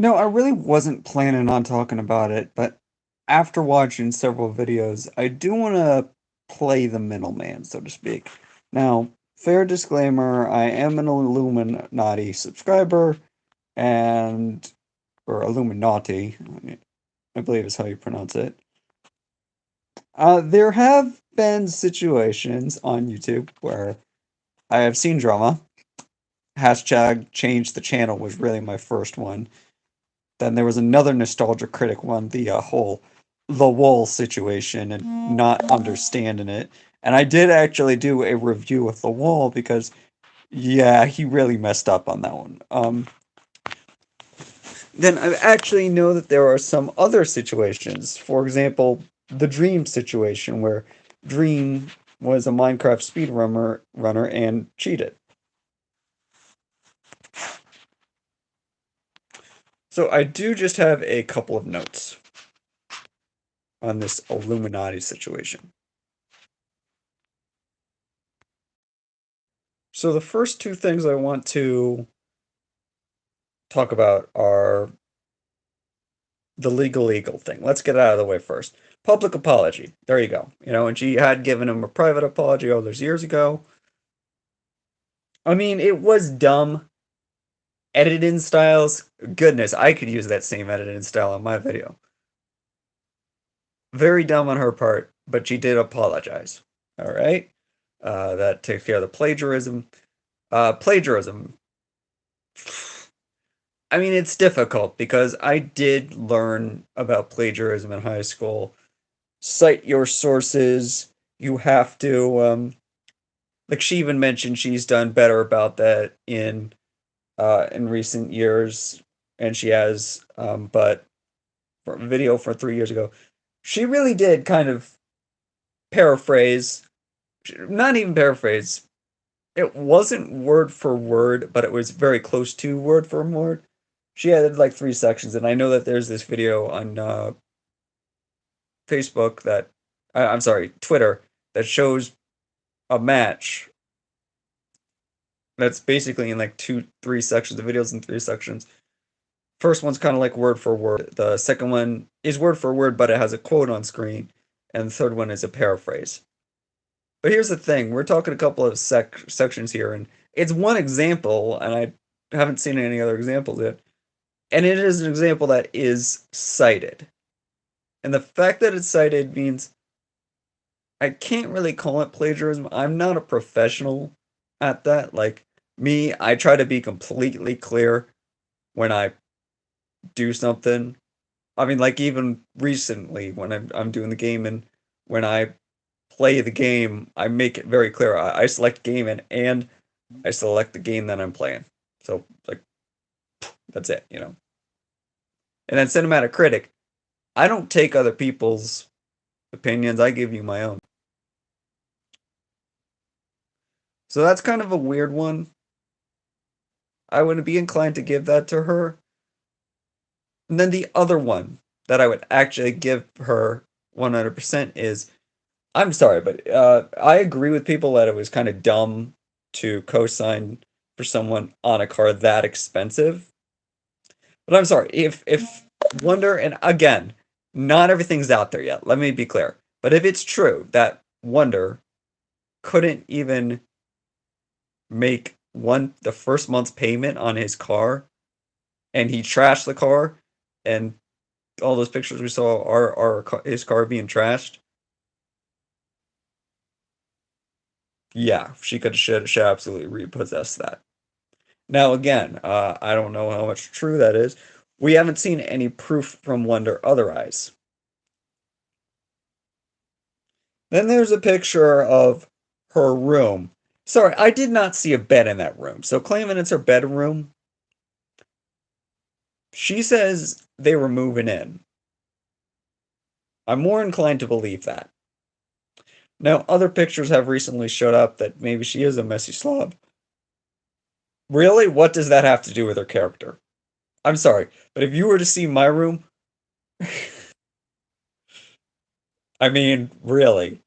I really wasn't planning on talking about it, but after watching several videos, I do want to play the middleman, so to speak. Now, fair disclaimer, I am an Illuminati subscriber, and or Illuminaughtii, I believe is how you pronounce it. There have been situations on YouTube where I have seen drama. Hashtag change the channel was really my first one. Then there was another nostalgia critic one, the whole the wall situation and not understanding it. And I did actually do a review of the wall because yeah, he really messed up on that one. Then I actually know that there are some other situations. For example, the Dream situation where Dream was a Minecraft speedrunner and cheated. So I do just have a couple of notes on this Illuminati situation. So the first two things I want to talk about are the legal thing. Let's get it out of the way first. Public apology. There you go. And she had given him a private apology all those years ago. I mean, it was dumb. Editing styles, goodness, I could use that same editing style on my video. Very dumb on her part, but she did apologize. All right. That takes care of the plagiarism. Plagiarism. I mean, it's difficult because I did learn about plagiarism in high school. Cite your sources. You have to, like she even mentioned she's done better about that in recent years, and she has, but for a video for 3 years ago, she really did kind of paraphrase, not even paraphrase. It wasn't word for word, but it was very close to word for word. She added like 3 sections, and I know that there's this video on Facebook that I'm sorry, Twitter that shows a match that's basically in like 3 sections. The videos in 3 sections. First one's kind of like word for word. The second one is word for word, but it has a quote on screen, and the third one is a paraphrase. But here's the thing: we're talking a couple of sections here, and it's one example, and I haven't seen any other examples yet. And it is an example that is cited. And the fact that it's cited means I can't really call it plagiarism. I'm not a professional at that. Like me, I try to be completely clear when I do something. I mean, like even recently when I'm doing the game and when I play the game, I make it very clear. I select game and I select the game that I'm playing. So like that's it. And then cinematic critic, I don't take other people's opinions. I give you my own. So that's kind of a weird one. I wouldn't be inclined to give that to her. And then the other one that I would actually give her 100% is I'm sorry, but I agree with people that it was kind of dumb to co-sign for someone on a car that expensive. But I'm sorry, if Wonder, and again, not everything's out there yet. Let me be clear. But if it's true that Wonder couldn't even make the first month's payment on his car, and he trashed the car, and all those pictures we saw are his car being trashed. Yeah, she should absolutely repossess that. Now again, I don't know how much true that is. We haven't seen any proof from Wonder otherwise. Then there's a picture of her room. Sorry, I did not see a bed in that room. So claiming it's her bedroom, she says they were moving in. I'm more inclined to believe that. Now, other pictures have recently showed up that maybe she is a messy slob. Really? What does that have to do with her character? I'm sorry, but if you were to see my room, I mean, really.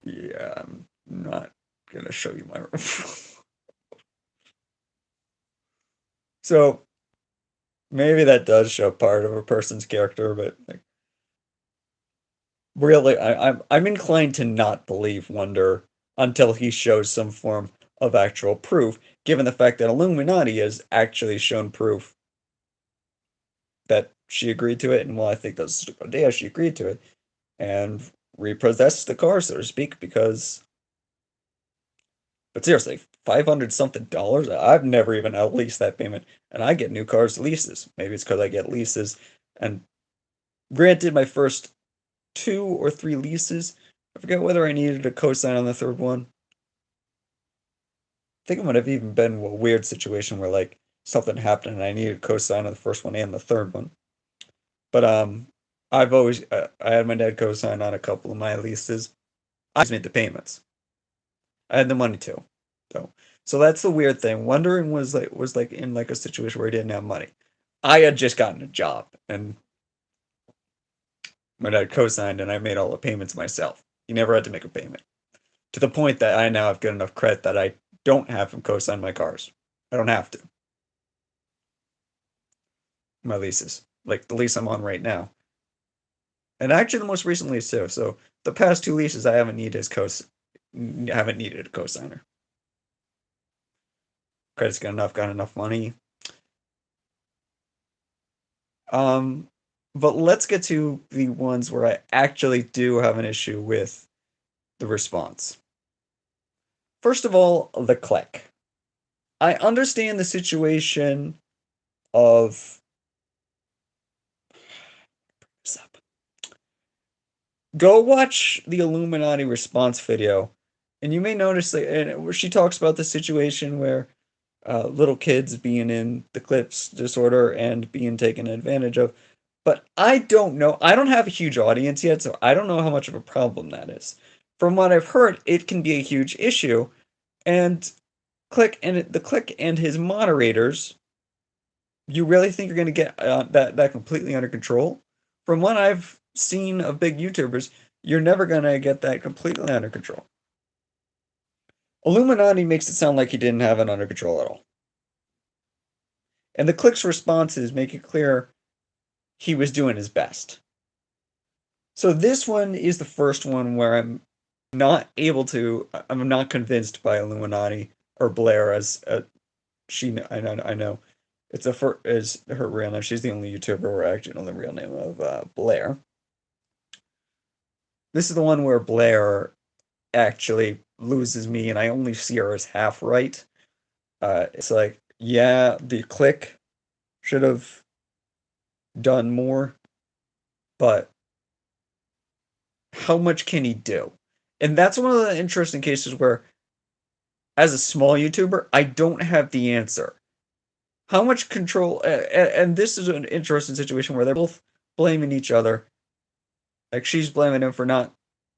Yeah, I'm not gonna show you my room. So maybe that does show part of a person's character, but like, really, I'm inclined to not believe Wonder until he shows some form of actual proof, given the fact that Illuminati has actually shown proof that she agreed to it, and well, I think that's a good idea, she agreed to it, and repossessed the car, so to speak, because but seriously, 500 something dollars? I've never even had leased that payment, and I get new cars leases. Maybe it's because I get leases, and granted, my first 2 or 3 leases, I forget whether I needed a cosign on the third one. I think it might have even been a weird situation where like something happened and I needed a cosign on the first one and the third one. But I've always I had my dad cosign on a couple of my leases. I just made the payments. I had the money too. So so that's the weird thing. Wondering was like in like a situation where he didn't have money. I had just gotten a job and my dad co-signed and I made all the payments myself. He never had to make a payment. To the point that I now have good enough credit that I don't have him co-sign my cars. I don't have to. My leases. Like the lease I'm on right now. And actually the most recent lease too. So the past 2 leases I haven't needed a co-signer. Credit's got enough money. Um, but let's get to the ones where I actually do have an issue with the response. First of all, the click. I understand the situation of go watch the Illuminati response video, and you may notice that where she talks about the situation where little kids being in the clips disorder and being taken advantage of. But I don't know. I don't have a huge audience yet, so I don't know how much of a problem that is. From what I've heard, it can be a huge issue, and the Click and his moderators. You really think you're going to get that completely under control? From what I've seen of big YouTubers, you're never going to get that completely under control. Illuminati makes it sound like he didn't have it under control at all. And the Click's responses make it clear he was doing his best. So this one is the first one where I'm not convinced by Illuminati or Blair as I know is her real name. She's the only YouTuber where I actually know the real name of Blair. This is the one where Blair actually loses me, and I only see her as half right. It's like, yeah, the Click should have done more, but how much can he do? And that's one of the interesting cases where, as a small YouTuber, I don't have the answer. How much control? And this is an interesting situation where they're both blaming each other. Like she's blaming him for not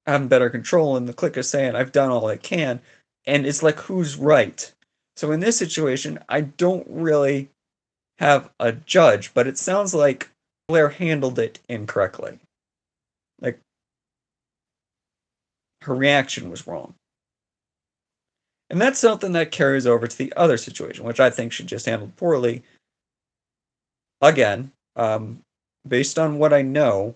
having better control, and the Click is saying, "I've done all I can," and it's like, who's right? So in this situation, I don't really have a judge, but it sounds like Blair handled it incorrectly. Like her reaction was wrong. And that's something that carries over to the other situation, which I think she just handled poorly. Again, based on what I know,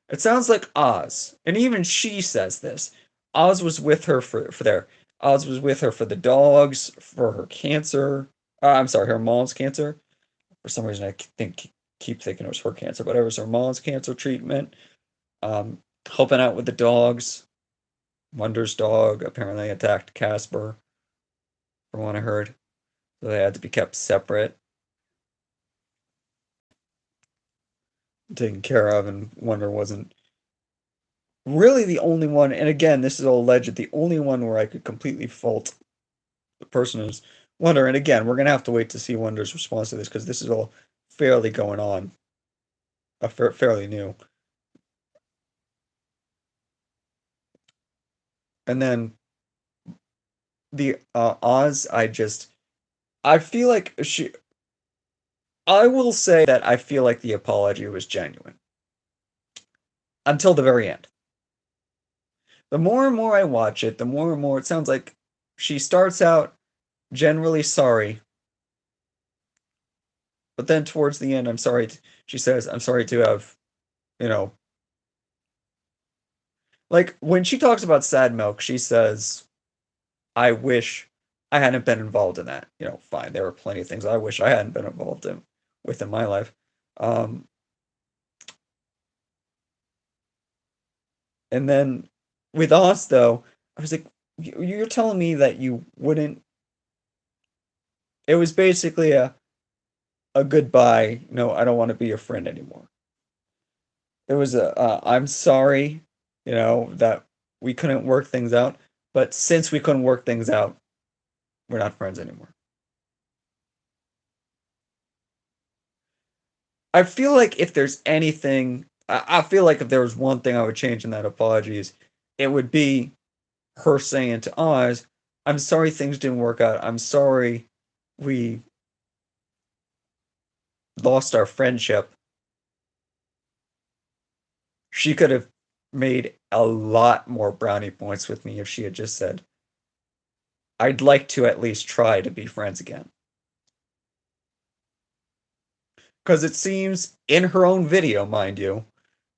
it sounds like Oz, and even she says this. Oz was with her for there. Oz was with her for the dogs, for her cancer. I'm sorry, her mom's cancer. For some reason, I keep thinking it was her cancer, but it was her mom's cancer treatment. Helping out with the dogs. Wonder's dog apparently attacked Casper, from what I heard. So they had to be kept separate, taken care of, and Wonder wasn't really the only one. And again, this is all alleged. The only one where I could completely fault the person is Wonder. And again, we're gonna have to wait to see Wonder's response to this because this is all fairly going on, fairly new. And then the Oz, I feel like I will say that I feel like the apology was genuine until the very end. The more and more I watch it, the more and more it sounds like she starts out generally sorry, But then towards the end, she says, I'm sorry to have, you know, like when she talks about sad milk, she says, I wish I hadn't been involved in that. Fine, there were plenty of things I wish I hadn't been involved in my life. Um, and then with us, though, I was like, you're telling me that you wouldn't. It was basically a goodbye. No, I don't want to be your friend anymore. It was I'm sorry, that we couldn't work things out, but since we couldn't work things out, we're not friends anymore. I feel like if there's anything, I feel like if there was one thing I would change in that apologies, it would be her saying to Oz, I'm sorry things didn't work out. I'm sorry we lost our friendship. She could have made a lot more brownie points with me if she had just said, I'd like to at least try to be friends again. Because it seems in her own video, mind you,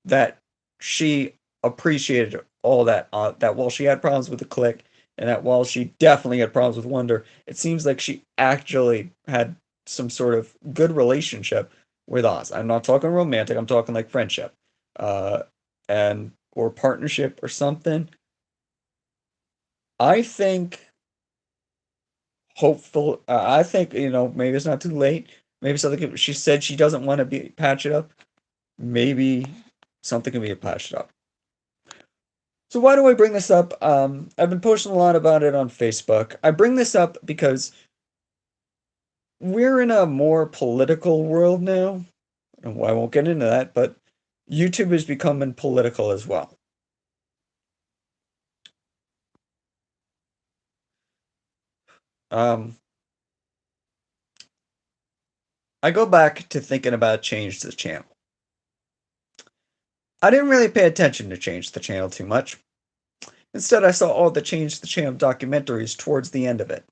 that she appreciated all that, that while she had problems with the click, and that while she definitely had problems with Wonder, it seems like she actually had some sort of good relationship with Oz. I'm not talking romantic, I'm talking like friendship. Uh, and or partnership or something. I think I think, maybe it's not too late. Maybe something she said she doesn't want to be patch it up. Maybe something can be patched up. So why do I bring this up? I've been posting a lot about it on Facebook. I bring this up because we're in a more political world now. And I won't get into that, but YouTube is becoming political as well. I go back to thinking about change the channel. I didn't really pay attention to change the channel too much. Instead, I saw all the change the channel documentaries towards the end of it.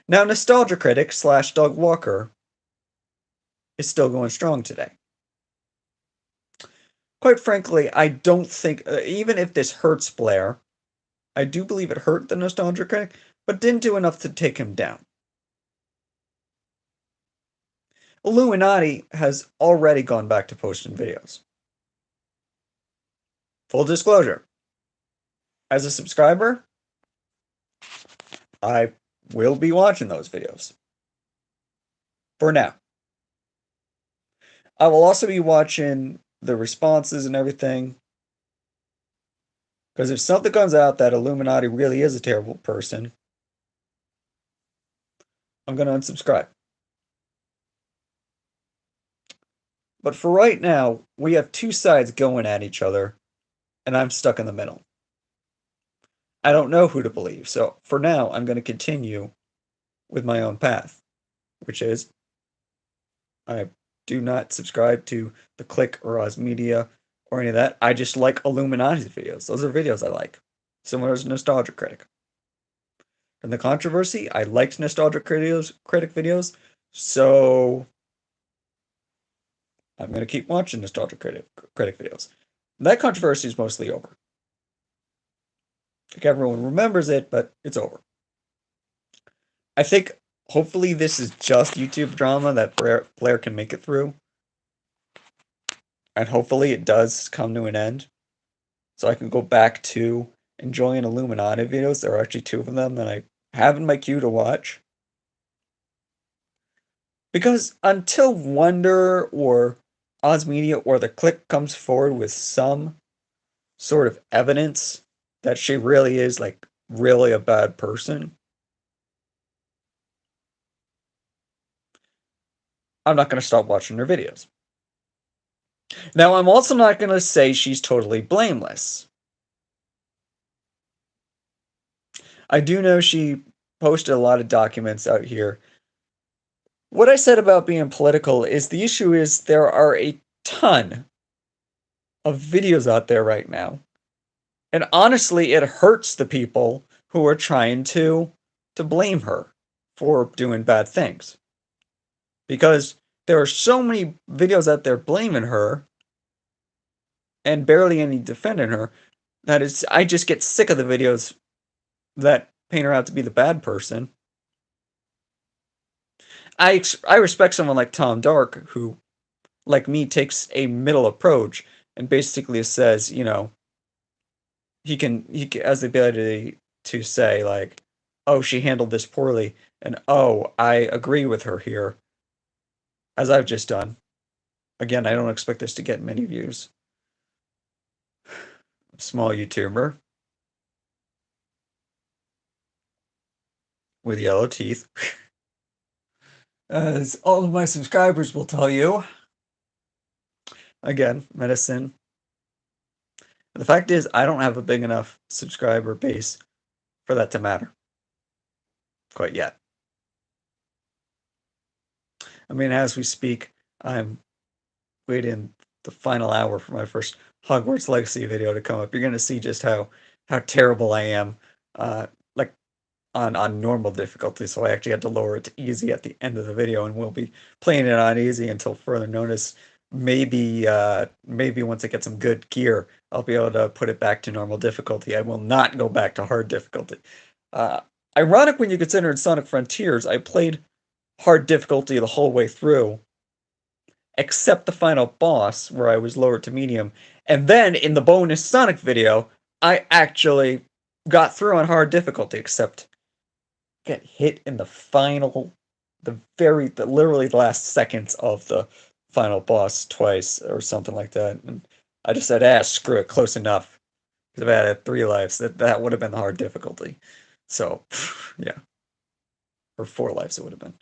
Now, Nostalgia Critic / Doug Walker is still going strong today. Quite frankly, I don't think, even if this hurts Blair, I do believe it hurt the Nostalgia Critic, but didn't do enough to take him down. Illuminaughtii has already gone back to posting videos. Full disclosure, as a subscriber, I will be watching those videos. For now. I will also be watching the responses and everything. Because if something comes out that Illuminaughtii really is a terrible person, I'm going to unsubscribe. But for right now, we have two sides going at each other, and I'm stuck in the middle. I don't know who to believe, so for now, I'm going to continue with my own path, which is I do not subscribe to the Click or Oz Media or any of that. I just like Illuminati's videos. Those are videos I like. Similar as Nostalgia Critic. And the controversy, I liked Nostalgia Critic videos, so I'm going to keep watching Nostalgia Critic videos. That controversy is mostly over. Like everyone remembers it, but it's over. I think hopefully this is just YouTube drama that Blair can make it through. And hopefully it does come to an end. So I can go back to enjoying Illuminaughtii videos. There are actually two of them that I have in my queue to watch. Because until Wonder or Oz Media or the Click comes forward with some sort of evidence that she really is, like, really a bad person, I'm not going to stop watching her videos. Now, I'm also not going to say she's totally blameless. I do know she posted a lot of documents out here. What I said about being political is the issue is there are a ton of videos out there right now. And honestly, it hurts the people who are trying to blame her for doing bad things. because there are so many videos out there blaming her and barely any defending her that I just get sick of the videos that paint her out to be the bad person. I respect someone like Tom Dark who, like me, takes a middle approach and basically says, you know, he has the ability to say like, oh, she handled this poorly, and oh, I agree with her here, as I've just done. Again, I don't expect this to get many views. Small YouTuber with yellow teeth. As all of my subscribers will tell you. Again, medicine. The fact is, I don't have a big enough subscriber base for that to matter. Quite yet. I mean, as we speak, I'm waiting the final hour for my first Hogwarts Legacy video to come up. You're going to see just how terrible I am, like on normal difficulty. So I actually had to lower it to easy at the end of the video, and we'll be playing it on easy until further notice. Maybe once I get some good gear, I'll be able to put it back to normal difficulty. I will not go back to hard difficulty. Ironic when you consider in Sonic Frontiers, I played hard difficulty the whole way through, except the final boss where I was lowered to medium. And then in the bonus Sonic video, I actually got through on hard difficulty, except get hit in the final, literally the last seconds of the final boss twice or something like that. And I just said, screw it, close enough. Because if I had 3 lives, that would have been the hard difficulty. So, yeah. Or 4 lives it would have been.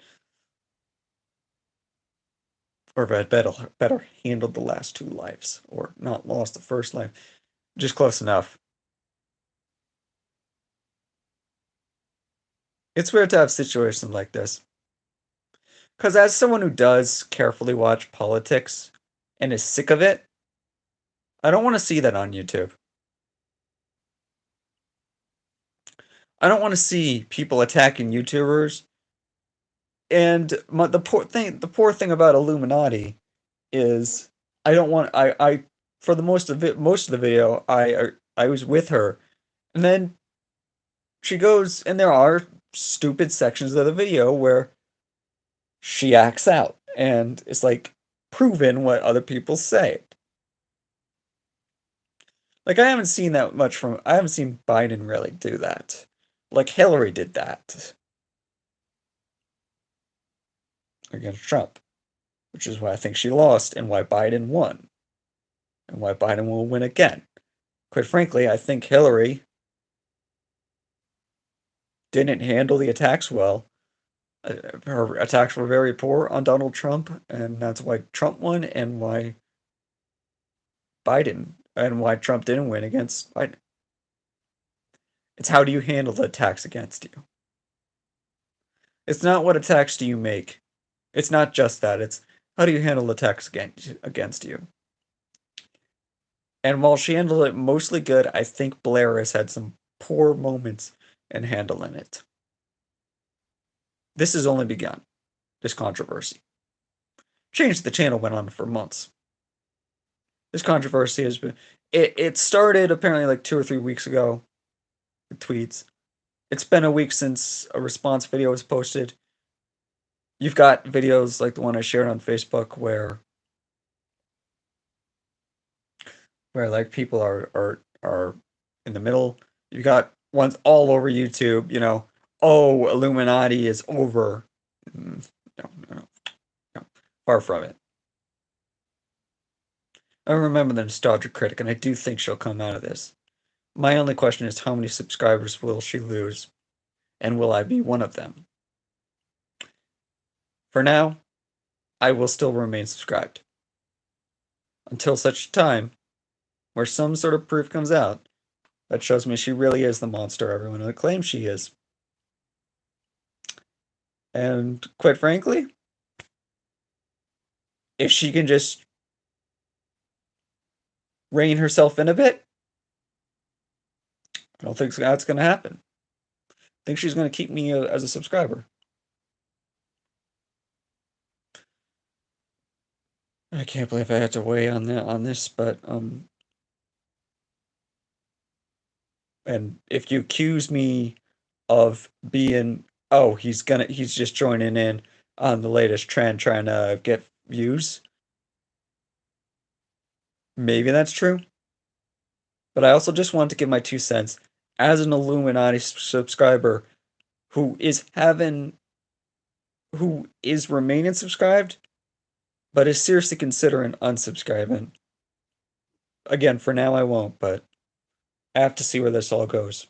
Or if I had better handled the last 2 lives. Or not lost the first life. Just close enough. It's weird to have situations like this. Because as someone who does carefully watch politics and is sick of it, I don't want to see that on YouTube. I don't want to see people attacking YouTubers. And the poor thing about Illuminaughtii is I don't want I for the most of the video I was with her, and then she goes, and there are stupid sections of the video where she acts out, and it's like proven what other people say. Like I haven't seen Biden really do that. Like Hillary did that against Trump, which is why I think she lost and why Biden won, and why Biden will win again. Quite frankly, I think Hillary didn't handle the attacks well. Her attacks were very poor on Donald Trump, and that's why Trump won, and why Trump didn't win against Biden. It's how do you handle the attacks against you? It's not what attacks do you make. It's not just that. It's how do you handle attacks against you? And while she handled it mostly good, I think Blair has had some poor moments in handling it. This has only begun, this controversy. Change the channel went on for months. This controversy has been... It started apparently like 2 or 3 weeks ago with tweets. It's been a week since a response video was posted. You've got videos like the one I shared on Facebook where like people are in the middle. You got ones all over YouTube, you know, oh, Illuminaughtii is over. No. Far from it. I remember the Nostalgia Critic, and I do think she'll come out of this. My only question is how many subscribers will she lose, and will I be one of them? For now, I will still remain subscribed. Until such time where some sort of proof comes out that shows me she really is the monster everyone claims she is. And quite frankly, if she can just rein herself in a bit, I don't think that's going to happen. I think she's going to keep me as a subscriber. I can't believe I had to weigh on this, but and if you accuse me of being, oh, he's just joining in on the latest trend, trying to get views, maybe that's true. But I also just wanted to give my 2 cents as an Illuminati subscriber who is remaining subscribed, but is seriously considering unsubscribing. Again, for now I won't, but I have to see where this all goes.